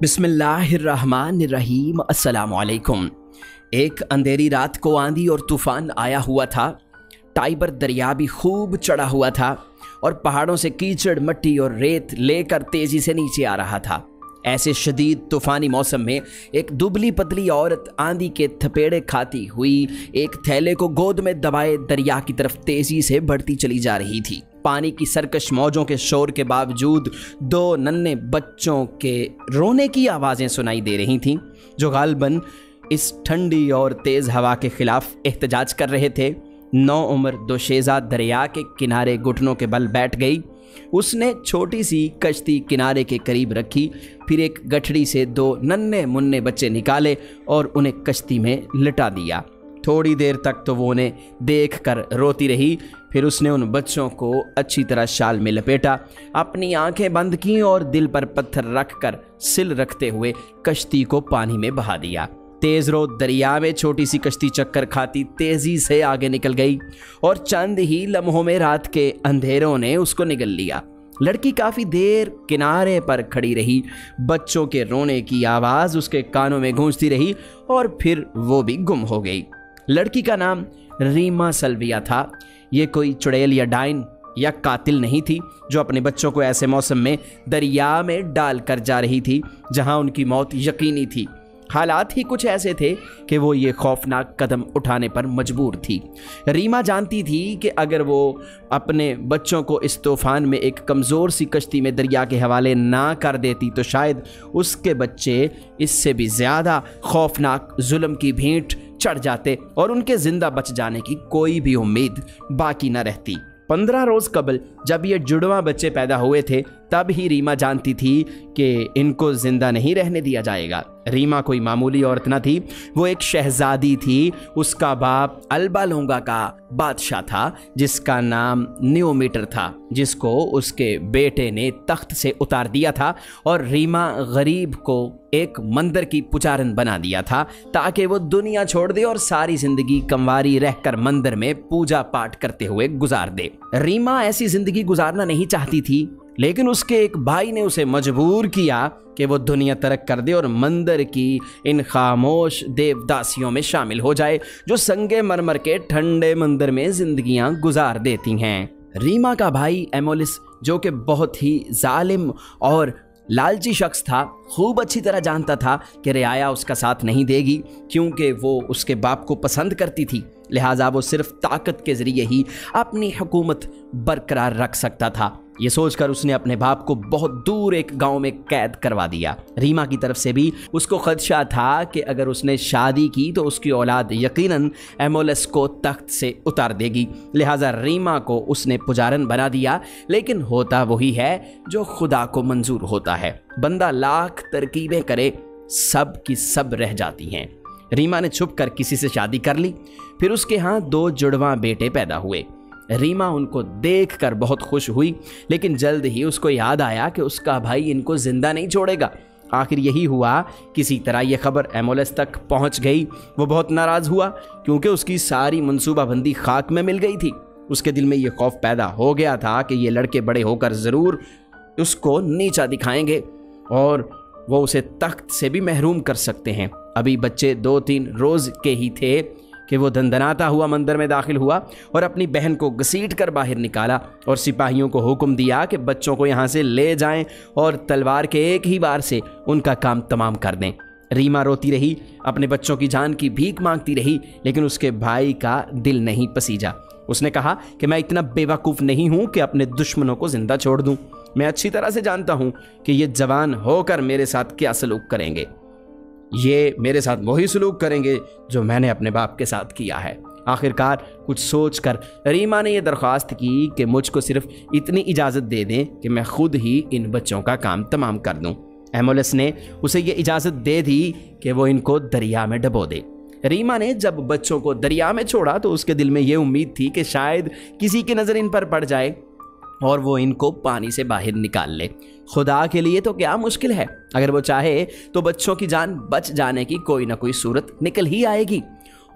बिस्मिल्लाहिर्रहमानिर्रहीम। अस्सलामुअलैकुम। एक अंधेरी रात को आंधी और तूफान आया हुआ था। टाइबर दरिया भी खूब चढ़ा हुआ था और पहाड़ों से कीचड़, मिट्टी और रेत लेकर तेजी से नीचे आ रहा था। ऐसे शदीद तूफानी मौसम में एक दुबली पतली औरत आंधी के थपेड़े खाती हुई एक थैले को गोद में दबाए दरिया की तरफ तेजी से बढ़ती चली जा रही थी। पानी की सरकश मौजों के शोर के बावजूद दो नन्हे बच्चों के रोने की आवाज़ें सुनाई दे रही थीं, जो गालबन इस ठंडी और तेज़ हवा के खिलाफ एहतजाज कर रहे थे। नौ उम्र दोशेज़ा दरिया के किनारे घुटनों के बल बैठ गई। उसने छोटी सी कश्ती किनारे के करीब रखी, फिर एक गठड़ी से दो नन्हे मुन्ने बच्चे निकाले और उन्हें कश्ती में लिटा दिया। थोड़ी देर तक तो वो उन्हें देख कर रोती रही, फिर उसने उन बच्चों को अच्छी तरह शाल में लपेटा, अपनी आंखें बंद की और दिल पर पत्थर रखकर सिल रखते हुए कश्ती को पानी में बहा दिया। तेज रो दरिया में छोटी सी कश्ती चक्कर खाती तेजी से आगे निकल गई और चंद ही लम्हों में रात के अंधेरों ने उसको निगल लिया। लड़की काफ़ी देर किनारे पर खड़ी रही। बच्चों के रोने की आवाज़ उसके कानों में गूंजती रही और फिर वो भी गुम हो गई। लड़की का नाम रीमा सल्विया था। ये कोई चुड़ैल या डाइन या कातिल नहीं थी जो अपने बच्चों को ऐसे मौसम में दरिया में डाल कर जा रही थी जहां उनकी मौत यकीनी थी। हालात ही कुछ ऐसे थे कि वो ये खौफनाक कदम उठाने पर मजबूर थी। रीमा जानती थी कि अगर वो अपने बच्चों को इस तूफान में एक कमज़ोर सी कश्ती में दरिया के हवाले ना कर देती तो शायद उसके बच्चे इससे भी ज़्यादा खौफनाक जुल्म की भेंट चढ़ जाते और उनके ज़िंदा बच जाने की कोई भी उम्मीद बाकी न रहती। 15 रोज़ कबल जब ये जुड़वां बच्चे पैदा हुए थे तब ही रीमा जानती थी कि इनको जिंदा नहीं रहने दिया जाएगा। रीमा कोई मामूली औरत न थी, वो एक शहजादी थी। उसका बाप अल्बा लोंगा का बादशाह था जिसका नाम नियोमीटर था, जिसको उसके बेटे ने तख्त से उतार दिया था और रीमा गरीब को एक मंदिर की पुजारन बना दिया था ताकि वो दुनिया छोड़ दे और सारी जिंदगी कंवारी रहकर मंदिर में पूजा पाठ करते हुए गुजार दे। रीमा ऐसी जिंदगी गुजारना नहीं चाहती थी, लेकिन उसके एक भाई ने उसे मजबूर किया कि वो दुनिया तरक कर दे और मंदिर की इन खामोश देवदासियों में शामिल हो जाए जो संगे मरमर के ठंडे मंदिर में जिंदगियां गुजार देती हैं। रीमा का भाई एमोलिस, जो कि बहुत ही जालिम और लालची शख्स था, खूब अच्छी तरह जानता था कि रियाया उसका साथ नहीं देगी क्योंकि वो उसके बाप को पसंद करती थी। लिहाजा वो सिर्फ ताकत के ज़रिए ही अपनी हुकूमत बरकरार रख सकता था। ये सोचकर उसने अपने बाप को बहुत दूर एक गांव में कैद करवा दिया। रीमा की तरफ से भी उसको खदशा था कि अगर उसने शादी की तो उसकी औलाद यकीनन एमोलस को तख्त से उतार देगी। लिहाजा रीमा को उसने पुजारन बना दिया। लेकिन होता वही है जो खुदा को मंजूर होता है। बंदा लाख तरकीबें करे, सब की सब रह जाती हैं। रीमा ने छुप कर किसी से शादी कर ली। फिर उसके यहाँ 2 जुड़वां बेटे पैदा हुए। रीमा उनको देखकर बहुत खुश हुई, लेकिन जल्द ही उसको याद आया कि उसका भाई इनको जिंदा नहीं छोड़ेगा। आखिर यही हुआ। किसी तरह यह खबर एमोलस तक पहुंच गई। वो बहुत नाराज़ हुआ क्योंकि उसकी सारी मनसूबाबंदी खाक में मिल गई थी। उसके दिल में ये खौफ पैदा हो गया था कि ये लड़के बड़े होकर ज़रूर उसको नीचा दिखाएंगे और वो उसे तख्त से भी महरूम कर सकते हैं। अभी बच्चे 2-3 रोज़ के ही थे कि वो दंदनाता हुआ मंदिर में दाखिल हुआ और अपनी बहन को घसीट कर बाहर निकाला और सिपाहियों को हुक्म दिया कि बच्चों को यहाँ से ले जाएं और तलवार के एक ही वार से उनका काम तमाम कर दें। रीमा रोती रही, अपने बच्चों की जान की भीख मांगती रही, लेकिन उसके भाई का दिल नहीं पसीजा। उसने कहा कि मैं इतना बेवकूफ़ नहीं हूँ कि अपने दुश्मनों को जिंदा छोड़ दूँ। मैं अच्छी तरह से जानता हूँ कि ये जवान होकर मेरे साथ क्या सलूक करेंगे। ये मेरे साथ वही सलूक करेंगे जो मैंने अपने बाप के साथ किया है। आखिरकार कुछ सोचकर रीमा ने यह दरख्वास्त की कि मुझको सिर्फ इतनी इजाज़त दे दें कि मैं खुद ही इन बच्चों का काम तमाम कर दूं। एमोलस ने उसे ये इजाज़त दे दी कि वो इनको दरिया में डबो दे। रीमा ने जब बच्चों को दरिया में छोड़ा तो उसके दिल में ये उम्मीद थी कि शायद किसी की नज़र इन पर पड़ जाए और वो इनको पानी से बाहर निकाल ले। खुदा के लिए तो क्या मुश्किल है, अगर वो चाहे तो बच्चों की जान बच जाने की कोई ना कोई सूरत निकल ही आएगी।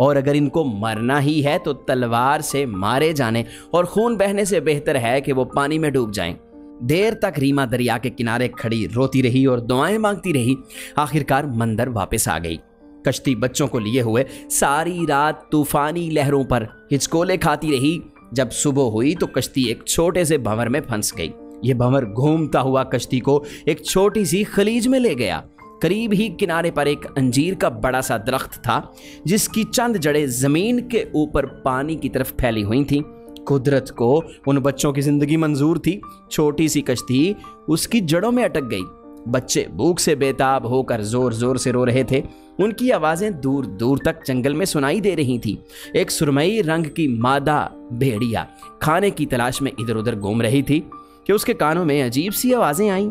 और अगर इनको मरना ही है तो तलवार से मारे जाने और खून बहने से बेहतर है कि वो पानी में डूब जाएं। देर तक रीमा दरिया के किनारे खड़ी रोती रही और दुआएं मांगती रही। आखिरकार मंदर वापस आ गई। कश्ती बच्चों को लिए हुए सारी रात तूफानी लहरों पर हिचकोले खाती रही। जब सुबह हुई तो कश्ती एक छोटे से भंवर में फंस गई। ये भंवर घूमता हुआ कश्ती को एक छोटी सी खलीज में ले गया। करीब ही किनारे पर एक अंजीर का बड़ा सा दरख्त था जिसकी चंद जड़ें जमीन के ऊपर पानी की तरफ फैली हुई थीं। कुदरत को उन बच्चों की जिंदगी मंजूर थी। छोटी सी कश्ती उसकी जड़ों में अटक गई। बच्चे भूख से बेताब होकर जोर जोर से रो रहे थे। उनकी आवाजें दूर दूर तक जंगल में सुनाई दे रही थी। एक सुरमई रंग की मादा भेड़िया खाने की तलाश में इधर उधर घूम रही थी कि उसके कानों में अजीब सी आवाजें आईं।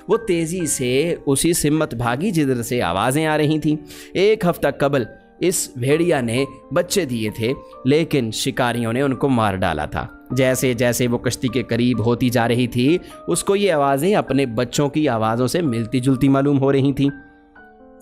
वो तेजी से उसी सिमत भागी जिधर से आवाजें आ रही थीं। एक हफ्ता कबल इस भेड़िया ने बच्चे दिए थे, लेकिन शिकारियों ने उनको मार डाला था। जैसे जैसे वो कश्ती के करीब होती जा रही थी, उसको ये आवाजें अपने बच्चों की आवाज़ों से मिलती जुलती मालूम हो रही थीं।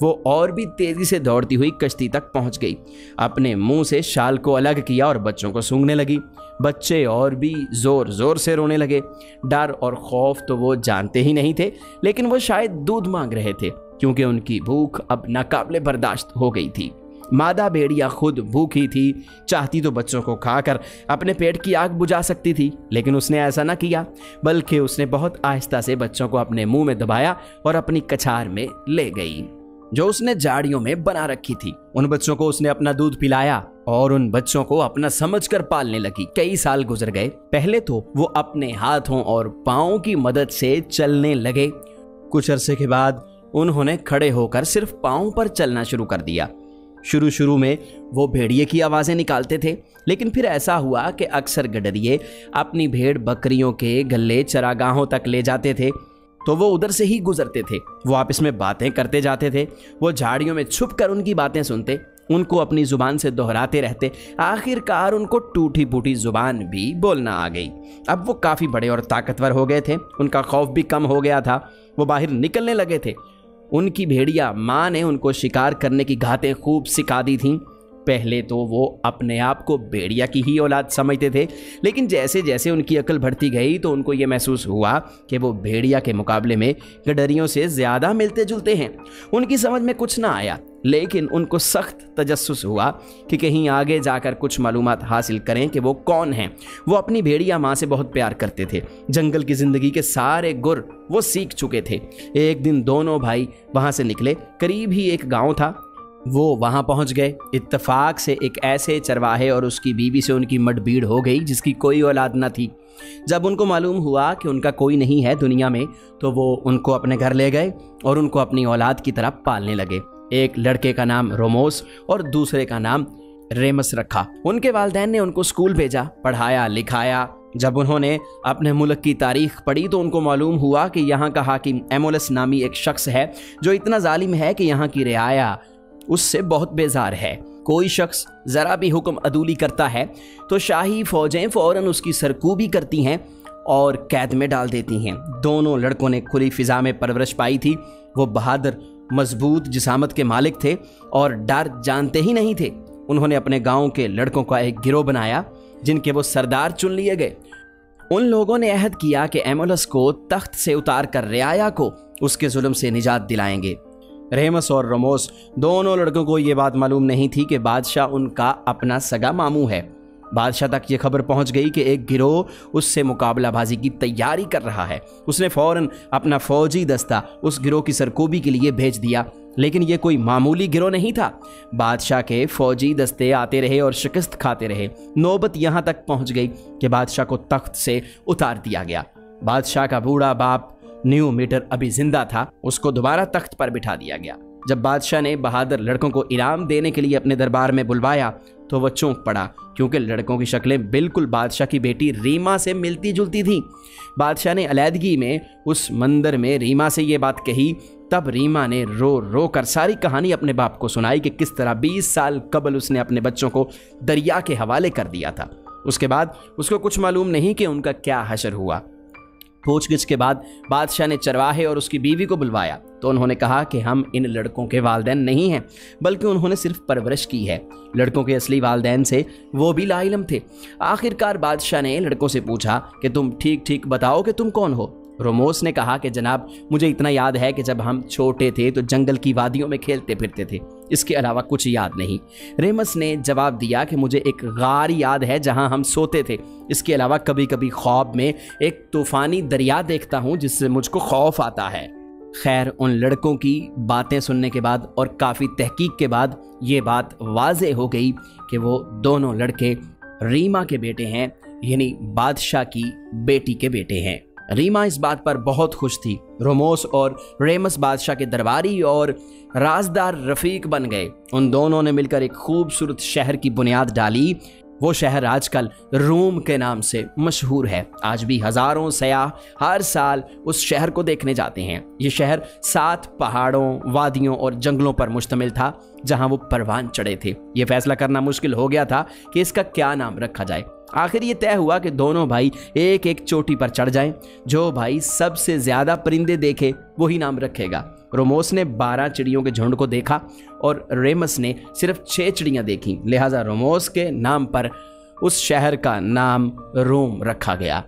वो और भी तेजी से दौड़ती हुई कश्ती तक पहुंच गई। अपने मुंह से शाल को अलग किया और बच्चों को सूंघने लगी। बच्चे और भी जोर जोर से रोने लगे। डर और खौफ तो वो जानते ही नहीं थे, लेकिन वो शायद दूध मांग रहे थे क्योंकि उनकी भूख अब नाकाबिले बर्दाश्त हो गई थी। मादा भेड़िया खुद भूखी थी। चाहती तो बच्चों को खाकर अपने पेट की आग बुझा सकती थी, लेकिन उसने ऐसा न किया, बल्कि उसने बहुत आहिस्ता से बच्चों को अपने मुंह में दबाया और अपनी कछार में ले गई जो उसने झाड़ियों में बना रखी थी। उन बच्चों को उसने अपना दूध पिलाया और उन बच्चों को अपना समझकर पालने लगी। कई साल गुजर गए। पहले तो वो अपने हाथों और पांवों की मदद से चलने लगे। कुछ अरसे के बाद उन्होंने खड़े होकर सिर्फ पांव पर चलना शुरू कर दिया। शुरू में वो भेड़िए की आवाजें निकालते थे, लेकिन फिर ऐसा हुआ कि अक्सर गडरिए अपनी भेड़ बकरियों के गल्ले चरागाहों तक ले जाते थे तो वो उधर से ही गुजरते थे। वो आपस में बातें करते जाते थे। वो झाड़ियों में छुप कर उनकी बातें सुनते, उनको अपनी जुबान से दोहराते रहते। आखिरकार उनको टूटी फूटी जुबान भी बोलना आ गई। अब वो काफ़ी बड़े और ताकतवर हो गए थे। उनका खौफ भी कम हो गया था। वो बाहर निकलने लगे थे। उनकी भेड़िया माँ ने उनको शिकार करने की घातें खूब सिखा दी थीं। पहले तो वो अपने आप को भेड़िया की ही औलाद समझते थे, लेकिन जैसे जैसे उनकी अकल बढ़ती गई तो उनको ये महसूस हुआ कि वो भेड़िया के मुकाबले में गडरियों से ज़्यादा मिलते जुलते हैं। उनकी समझ में कुछ ना आया, लेकिन उनको सख्त तजस्सुस हुआ कि कहीं आगे जाकर कुछ मालूमात हासिल करें कि वो कौन हैं। वो अपनी भेड़िया माँ से बहुत प्यार करते थे। जंगल की ज़िंदगी के सारे गुर वो सीख चुके थे। एक दिन दोनों भाई वहाँ से निकले। करीब ही एक गाँव था। वो वहाँ पहुँच गए। इत्तेफाक से एक ऐसे चरवाहे और उसकी बीवी से उनकी मडभीड़ हो गई जिसकी कोई औलाद न थी। जब उनको मालूम हुआ कि उनका कोई नहीं है दुनिया में, तो वो उनको अपने घर ले गए और उनको अपनी औलाद की तरह पालने लगे। एक लड़के का नाम रोमोस और दूसरे का नाम रेमस रखा। उनके वालिदैन ने उनको स्कूल भेजा, पढ़ाया लिखाया। जब उन्होंने अपने मुल्क की तारीख पढ़ी तो उनको मालूम हुआ कि यहाँ का हाकिम एमोलस नामी एक शख्स है जो इतना जालिम है कि यहाँ की रियाया उससे बहुत बेजार है। कोई शख्स ज़रा भी हुक्म अदूली करता है तो शाही फौजें फ़ौरन उसकी सरकूबी करती हैं और कैद में डाल देती हैं। दोनों लड़कों ने खुली फ़िज़ा में परवरिश पाई थी। वो बहादुर मजबूत जिसामत के मालिक थे और डर जानते ही नहीं थे। उन्होंने अपने गांव के लड़कों का एक गिरोह बनाया जिनके वो सरदार चुन लिए गए। उन लोगों ने अहद किया कि एमोलस को तख्त से उतार कर रियाया को उसके जुल्म से निजात दिलाएंगे। रेमस और रमोस दोनों लड़कों को ये बात मालूम नहीं थी कि बादशाह उनका अपना सगा मामू है। बादशाह तक ये खबर पहुंच गई कि एक गिरोह उससे मुकाबलाबाजी की तैयारी कर रहा है। उसने फ़ौरन अपना फ़ौजी दस्ता उस गिरोह की सरकूबी के लिए भेज दिया, लेकिन ये कोई मामूली गिरोह नहीं था। बादशाह के फ़ौजी दस्ते आते रहे और शिकस्त खाते रहे। नौबत यहाँ तक पहुँच गई कि बादशाह को तख्त से उतार दिया गया। बादशाह का बूढ़ा बाप न्यू मीटर अभी जिंदा था। उसको दोबारा तख्त पर बिठा दिया गया। जब बादशाह ने बहादुर लड़कों को इनाम देने के लिए अपने दरबार में बुलवाया तो वह चौंक पड़ा, क्योंकि लड़कों की शक्लें बिल्कुल बादशाह की बेटी रीमा से मिलती जुलती थीं। बादशाह ने अलैदगी में उस मंदिर में रीमा से ये बात कही। तब रीमा ने रो रो कर सारी कहानी अपने बाप को सुनाई कि किस तरह 20 साल कबल उसने अपने बच्चों को दरिया के हवाले कर दिया था। उसके बाद उसको कुछ मालूम नहीं कि उनका क्या हशर हुआ। पूछगिछ के बाद बादशाह ने चरवाहे और उसकी बीवी को बुलवाया। तो उन्होंने कहा कि हम इन लड़कों के वालिदैन नहीं हैं, बल्कि उन्होंने सिर्फ परवरिश की है। लड़कों के असली वालिदैन से वो भी लाइलम थे। आखिरकार बादशाह ने लड़कों से पूछा कि तुम ठीक ठीक बताओ कि तुम कौन हो। रोमोस ने कहा कि जनाब, मुझे इतना याद है कि जब हम छोटे थे तो जंगल की वादियों में खेलते फिरते थे, इसके अलावा कुछ याद नहीं। रेमस ने जवाब दिया कि मुझे एक गार याद है जहां हम सोते थे, इसके अलावा कभी कभी ख्वाब में एक तूफानी दरिया देखता हूं जिससे मुझको खौफ आता है। खैर, उन लड़कों की बातें सुनने के बाद और काफ़ी तहकीक के बाद ये बात वाज़ेह हो गई कि वो दोनों लड़के रीमा के बेटे हैं, यानी बादशाह की बेटी के बेटे हैं। रीमा इस बात पर बहुत खुश थी। रोमोस और रेमस बादशाह के दरबारी और राजदार रफीक बन गए। उन दोनों ने मिलकर एक खूबसूरत शहर की बुनियाद डाली। वो शहर आजकल रोम के नाम से मशहूर है। आज भी हजारों सयाह हर साल उस शहर को देखने जाते हैं। ये शहर 7 पहाड़ों, वादियों और जंगलों पर मुश्तमिल था जहां वो परवान चढ़े थे। ये फैसला करना मुश्किल हो गया था कि इसका क्या नाम रखा जाए। आखिर ये तय हुआ कि दोनों भाई एक एक चोटी पर चढ़ जाएं। जो भाई सबसे ज्यादा परिंदे देखे वही नाम रखेगा। रोमोस ने 12 चिड़ियों के झुंड को देखा और रेमस ने सिर्फ 6 चिड़ियां देखी, लिहाजा रोमोस के नाम पर उस शहर का नाम रोम रखा गया।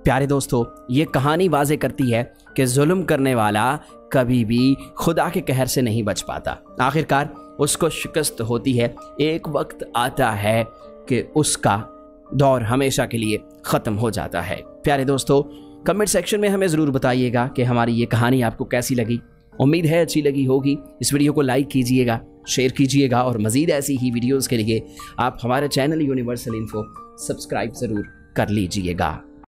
प्यारे दोस्तों, ये कहानी वाजे करती है कि जुल्म करने वाला कभी भी खुदा के कहर से नहीं बच पाता। आखिरकार उसको शिकस्त होती है। एक वक्त आता है कि उसका दौर हमेशा के लिए ख़त्म हो जाता है। प्यारे दोस्तों, कमेंट सेक्शन में हमें ज़रूर बताइएगा कि हमारी ये कहानी आपको कैसी लगी। उम्मीद है अच्छी लगी होगी। इस वीडियो को लाइक कीजिएगा, शेयर कीजिएगा और मज़ीद ऐसी ही वीडियोज़ के लिए आप हमारे चैनल यूनिवर्सल इन्फो सब्सक्राइब ज़रूर कर लीजिएगा।